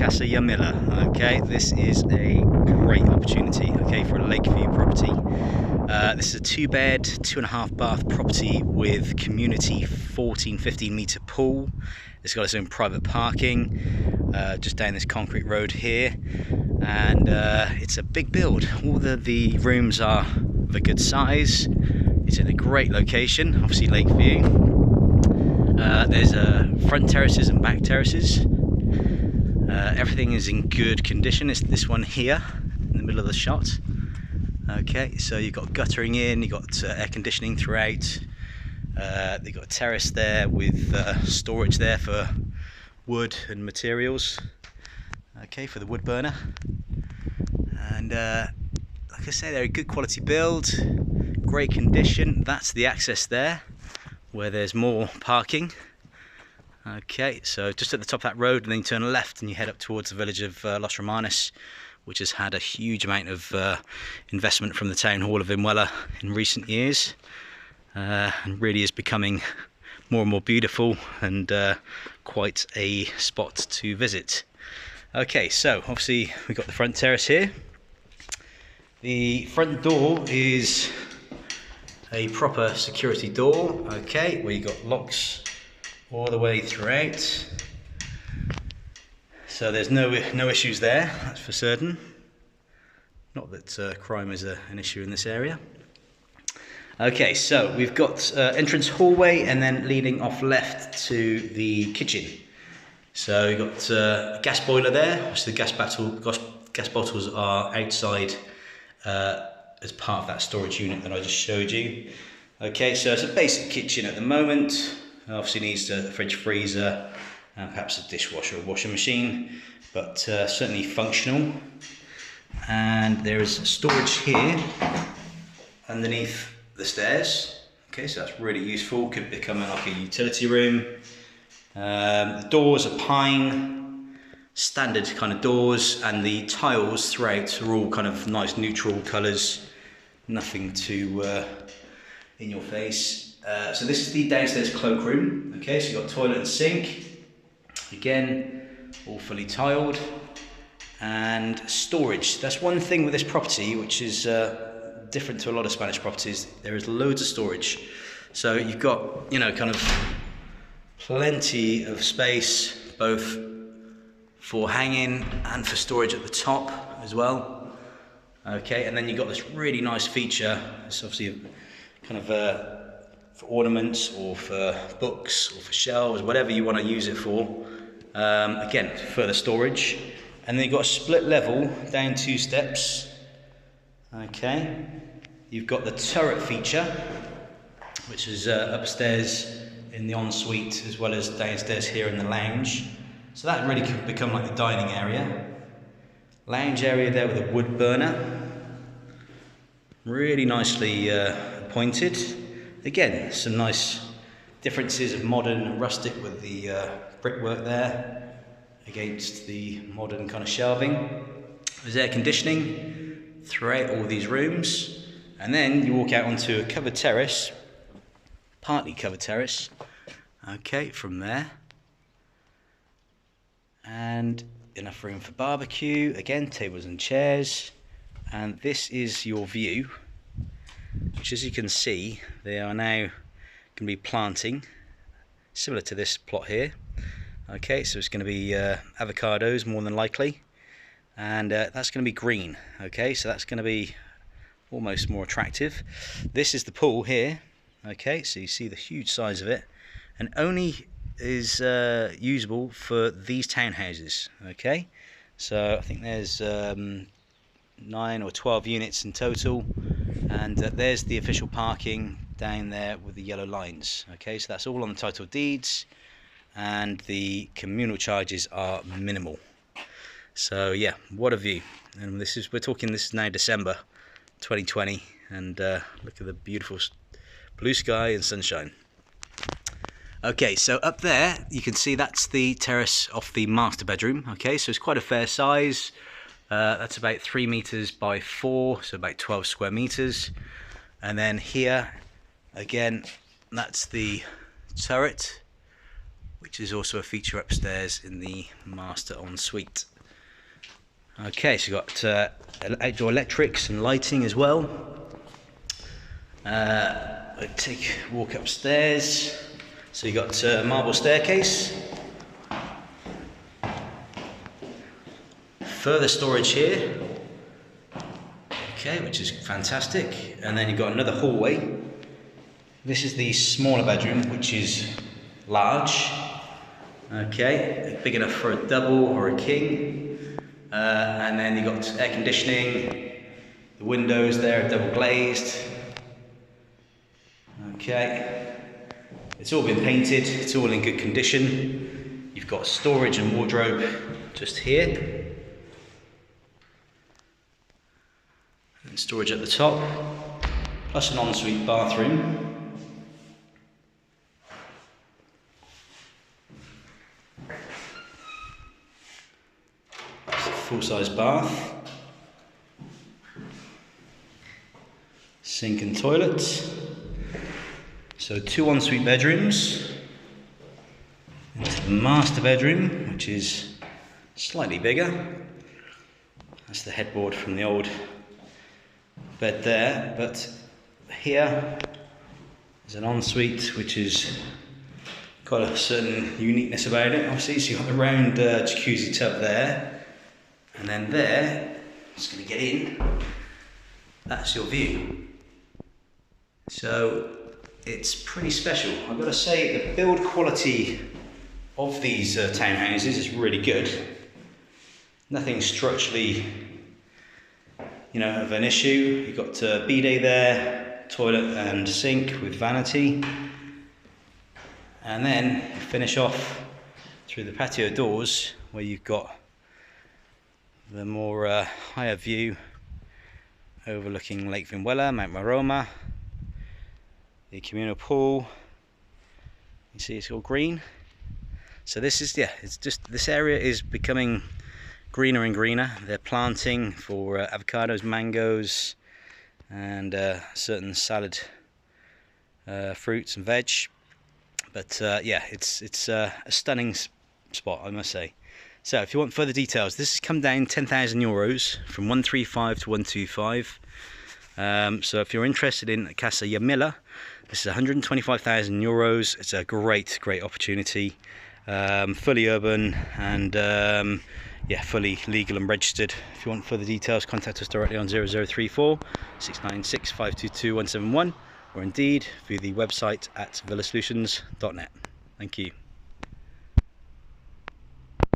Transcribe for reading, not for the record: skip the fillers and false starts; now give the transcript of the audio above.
Casa Yamila. Okay, this is a great opportunity, okay, for a lakeview property. This is a 2-bed, 2.5 bath property with community 14-15 metre pool. It's got its own private parking just down this concrete road here, and it's a big build. All the rooms are of a good size. It's in a great location, obviously lakeview. There's front terraces and back terraces. Everything is in good condition. It's this one here in the middle of the shot. Okay, so you've got guttering in, you've got air conditioning throughout. They've got a terrace there with storage there for wood and materials. Okay, for the wood burner. And like I say, they're a good quality build, great condition. That's the access there, where there's more parking. Okay, so just at the top of that road, and then you turn left and you head up towards the village of Los Romanos, which has had a huge amount of investment from the town hall of Yamila in recent years, and really is becoming more and more beautiful and quite a spot to visit. Okay, so obviously we've got the front terrace here. The front door is a proper security door, okay, where you've got locks all the way throughout, so there's no issues there, that's for certain. Not that crime is an issue in this area. Okay, so we've got entrance hallway, and then leading off left to the kitchen. So you've got a gas boiler there, which the gas bottles are outside as part of that storage unit that I just showed you. Okay, so it's a basic kitchen at the moment. Obviously needs a fridge, freezer, and perhaps a dishwasher or washing machine, but certainly functional. And there is storage here underneath the stairs. Okay, so that's really useful. Could become like a utility room. The doors are pine, standard kind of doors, and the tiles throughout are all kind of nice neutral colours. Nothing too in your face. So this is the downstairs cloakroom. Okay, so you've got toilet and sink. Again, all fully tiled. And storage. That's one thing with this property which is different to a lot of Spanish properties. There is loads of storage. So you've got, you know, kind of plenty of space, both for hanging and for storage at the top as well. Okay, and then you've got this really nice feature. It's obviously kind of for ornaments or for books or for shelves, whatever you want to use it for. Again, further storage. And then you've got a split level down 2 steps. Okay, you've got the turret feature, which is upstairs in the ensuite as well as downstairs here in the lounge. So that really could become like the dining area. Lounge area there with a wood burner. Really nicely appointed. Again, some nice differences of modern and rustic with the brickwork there against the modern kind of shelving. There's air conditioning throughout all these rooms, and then you walk out onto a covered terrace, partly covered terrace, okay, from there, and enough room for barbecue, again tables and chairs. And this is your view, which, as you can see, they are now going to be planting similar to this plot here. Okay, so it's going to be avocados more than likely, and that's going to be green. Okay, so that's going to be almost more attractive. This is the pool here. Okay, so you see the huge size of it, and only is usable for these townhouses. Okay, so I think there's 9 or 12 units in total, and there's the official parking down there with the yellow lines. Okay, so that's all on the title deeds, and the communal charges are minimal. So yeah, what a view. And this is now December 2020, and look at the beautiful blue sky and sunshine. Okay, so up there you can see that's the terrace off the master bedroom. Okay, so it's quite a fair size. That's about 3 meters by 4, so about 12 square meters. And then here again, that's the turret, which is also a feature upstairs in the master ensuite. Okay, so you've got outdoor electrics and lighting as well. Walk upstairs. So you've got a marble staircase. Further storage here. Okay, which is fantastic. And then you've got another hallway. This is the smaller bedroom, which is large. Okay, big enough for a double or a king. And then you've got air conditioning. The windows there are double glazed. Okay, it's all been painted, it's all in good condition. You've got storage and wardrobe just here. And storage at the top, plus an ensuite bathroom. It's a full-size bath. Sink and toilet. So 2 ensuite bedrooms. Into the master bedroom, which is slightly bigger. That's the headboard from the old bed there, but here is an ensuite which has got a certain uniqueness about it. Obviously, so you've got the round jacuzzi tub there, and then there, just going to get in, that's your view. So it's pretty special. I've got to say the build quality of these townhouses is really good. Nothing structurally, of an issue. You've got a bidet there, toilet and sink with vanity. And then finish off through the patio doors where you've got the more higher view overlooking Lake Vimuela, Mount Maroma, the communal pool. You see it's all green. So this is, it's just, this area is becoming greener and greener. They're planting for avocados, mangoes, and certain salad fruits and veg. But it's a stunning spot, I must say. So if you want further details, this has come down 10,000 euros from 135 to 125. So if you're interested in Casa Yamila, this is 125,000 euros. It's a great opportunity. Fully urban and fully legal and registered. If you want further details, contact us directly on 0034 696 522 171, or indeed view the website at villasolutions.net. Thank you.